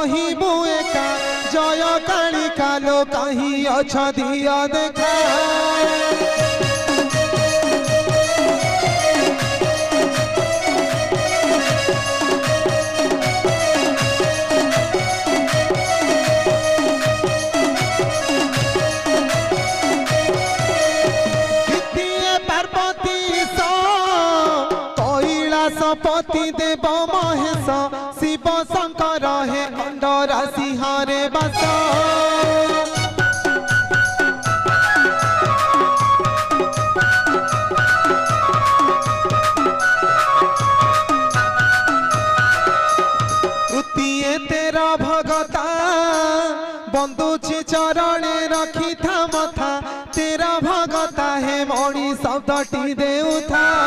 कहिबु एका जय कालिका लो कहीं अछ दिया देखा पति देव महेश शिव शंकर हे खंडर सिंहरे बस वृत्तिए तेरा भगता बंदुची चरणे रखी था मथा तेरा भगता हे मणि शब्दटी देउथा